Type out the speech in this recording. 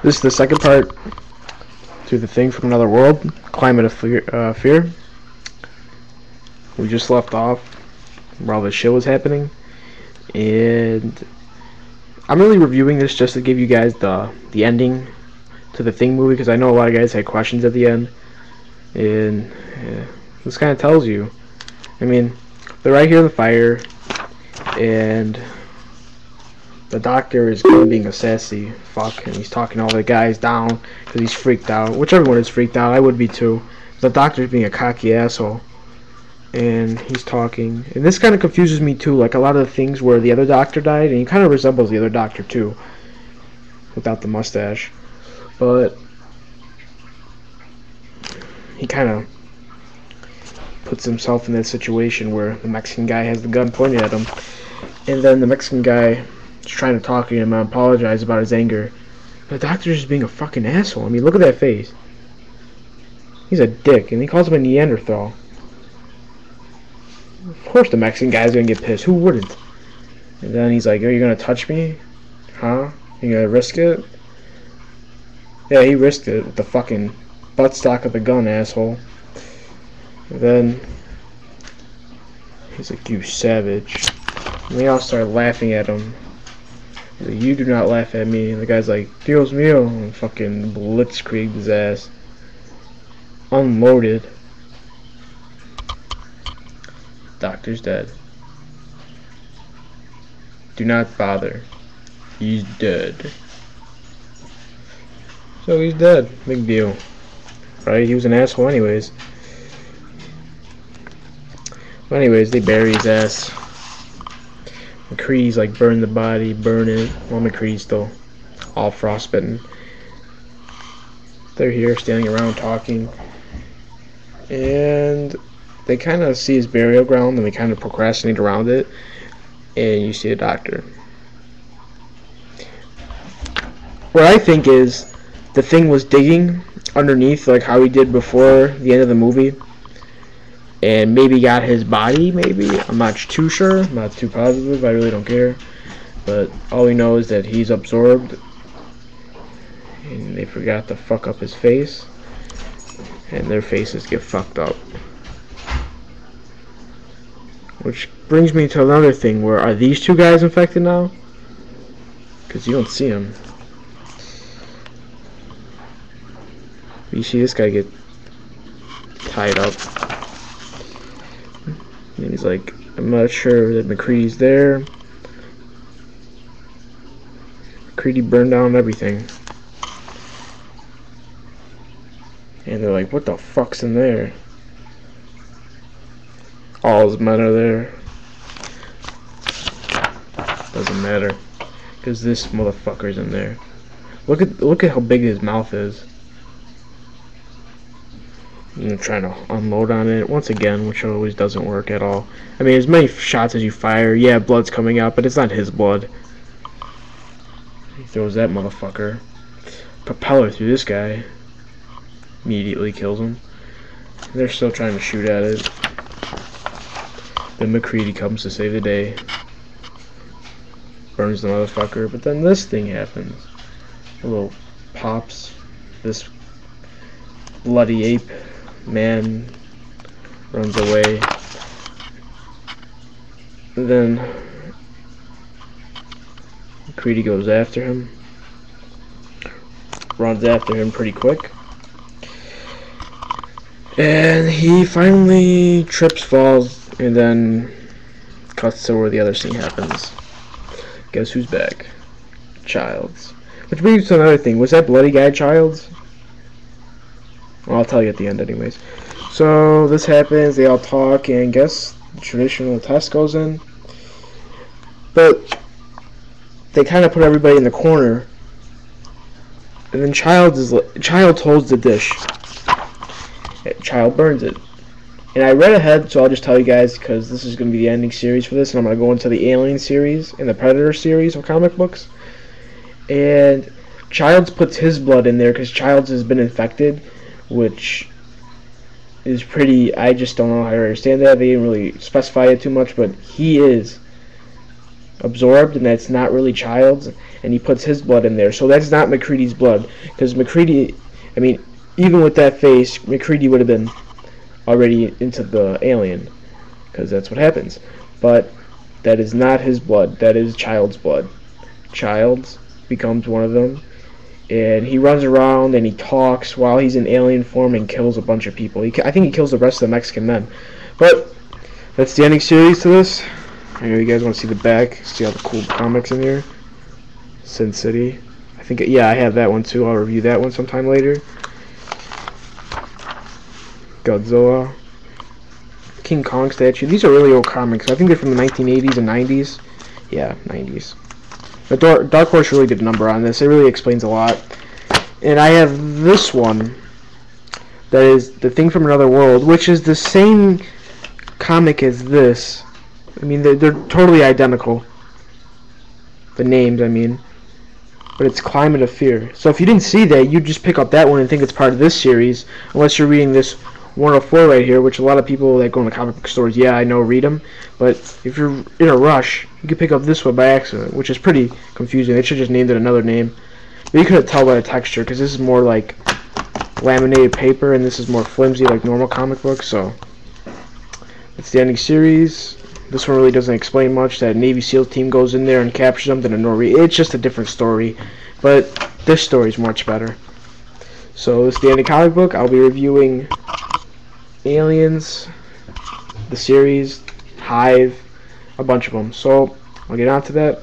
This is the second part to the thing from another world, Climate of Fear. We just left off where all this shit was happening, and I'm really reviewing this just to give you guys the ending to the Thing movie, because I know a lot of guys had questions at the end, and this kind of tells you. I mean, they're right here in the fire, and the doctor is kind of being a sassy fuck, and he's talking all the guys down because he's freaked out, which everyone is freaked out. I would be too. The doctor's being a cocky asshole, and he's talking, and this kind of confuses me too, like a lot of the things where the other doctor died, and he kind of resembles the other doctor too, without the mustache, but he kind of puts himself in that situation where the Mexican guy has the gun pointed at him, and then the Mexican guy is trying to talk to him and apologize about his anger. The doctor's just being a fucking asshole. I mean, look at that face. He's a dick, and he calls him a Neanderthal. Of course the Mexican guy's gonna get pissed. Who wouldn't? And then he's like, "Are you gonna touch me? Huh? You gonna risk it?" Yeah, he risked it with the fucking buttstock of the gun, asshole. And then he's like, "You savage." And they all start laughing at him. He's like, "You do not laugh at me." And the guy's like, "Dios mío," and fucking blitzkrieged his ass. Unloaded. Doctor's dead. Do not bother. He's dead. So he's dead. Big deal. Right? He was an asshole anyways. But anyways, they bury his ass. McCree's like, burn the body, burn it. Well, McCree's still all frostbitten. They're here standing around talking, and they kind of see his burial ground, and they kind of procrastinate around it, and you see a doctor. What I think is the Thing was digging underneath, like how he did before the end of the movie, and maybe got his body, maybe. I'm not too sure. I'm not too positive. I really don't care. But all we know is that he's absorbed, and they forgot to fuck up his face, and their faces get fucked up. Which brings me to another thing, where are these two guys infected now? Because you don't see them. You see this guy get tied up. And he's like, I'm not sure that McCready's there. McCready burned down everything. And they're like, what the fuck's in there? All his men are there. Doesn't matter, because this motherfucker's in there. Look at how big his mouth is. I'm trying to unload on it once again, which always doesn't work at all. I mean, as many shots as you fire, yeah, blood's coming out, but it's not his blood. He throws that motherfucker. Propeller through this guy. Immediately kills him. They're still trying to shoot at it. Then McCready comes to save the day. Burns the motherfucker, but then this thing happens. A little pops. This bloody ape man runs away. And then McCready goes after him. Runs after him pretty quick. And he finally trips, falls, and then cuts to where the other scene happens. Guess who's back? Childs. Which brings me to another thing. Was that bloody guy Childs? Well, I'll tell you at the end anyways. So this happens, they all talk, and guess the traditional test goes in. But they kind of put everybody in the corner. And then Child holds the dish. Child burns it. And I read ahead, so I'll just tell you guys, because this is going to be the ending series for this, and I'm going to go into the Alien series and the Predator series of comic books. And Childs puts his blood in there because Childs has been infected, which is pretty, I just don't know how to understand that. They didn't really specify it too much, but he is absorbed, and that's not really Child's, and he puts his blood in there. So that's not McCready's blood, because McCready, I mean, even with that face, McCready would have been already into the alien, because that's what happens. But that is not his blood. That is Child's blood. Child's becomes one of them, and he runs around and he talks while he's in alien form and kills a bunch of people. I think he kills the rest of the Mexican men. But that's the ending series to this. I know you guys want to see the back, see all the cool comics in here. Sin City. I think, yeah, I have that one too. I'll review that one sometime later. Godzilla. King Kong statue. These are really old comics. I think they're from the 1980s and 90s. Yeah, 90s. But Dark Horse really did a number on this. It really explains a lot. And I have this one. That is The Thing from Another World, which is the same comic as this. I mean, they're totally identical. The names, I mean. But it's Climate of Fear. So if you didn't see that, you'd just pick up that one and think it's part of this series. Unless you're reading this 104 right here, which a lot of people that go into comic book stores, yeah, I know, read them. But if you're in a rush, you could pick up this one by accident, which is pretty confusing. They should just named it another name. But you couldn't tell by the texture, because this is more like laminated paper, and this is more flimsy like normal comic books. So it's the ending series. This one really doesn't explain much. That Navy SEAL team goes in there and captures them, then a Norwegian. It's just a different story, but this story is much better. So this is the ending comic book. I'll be reviewing Aliens, the series, Hive, a bunch of them. So I'll get on to that.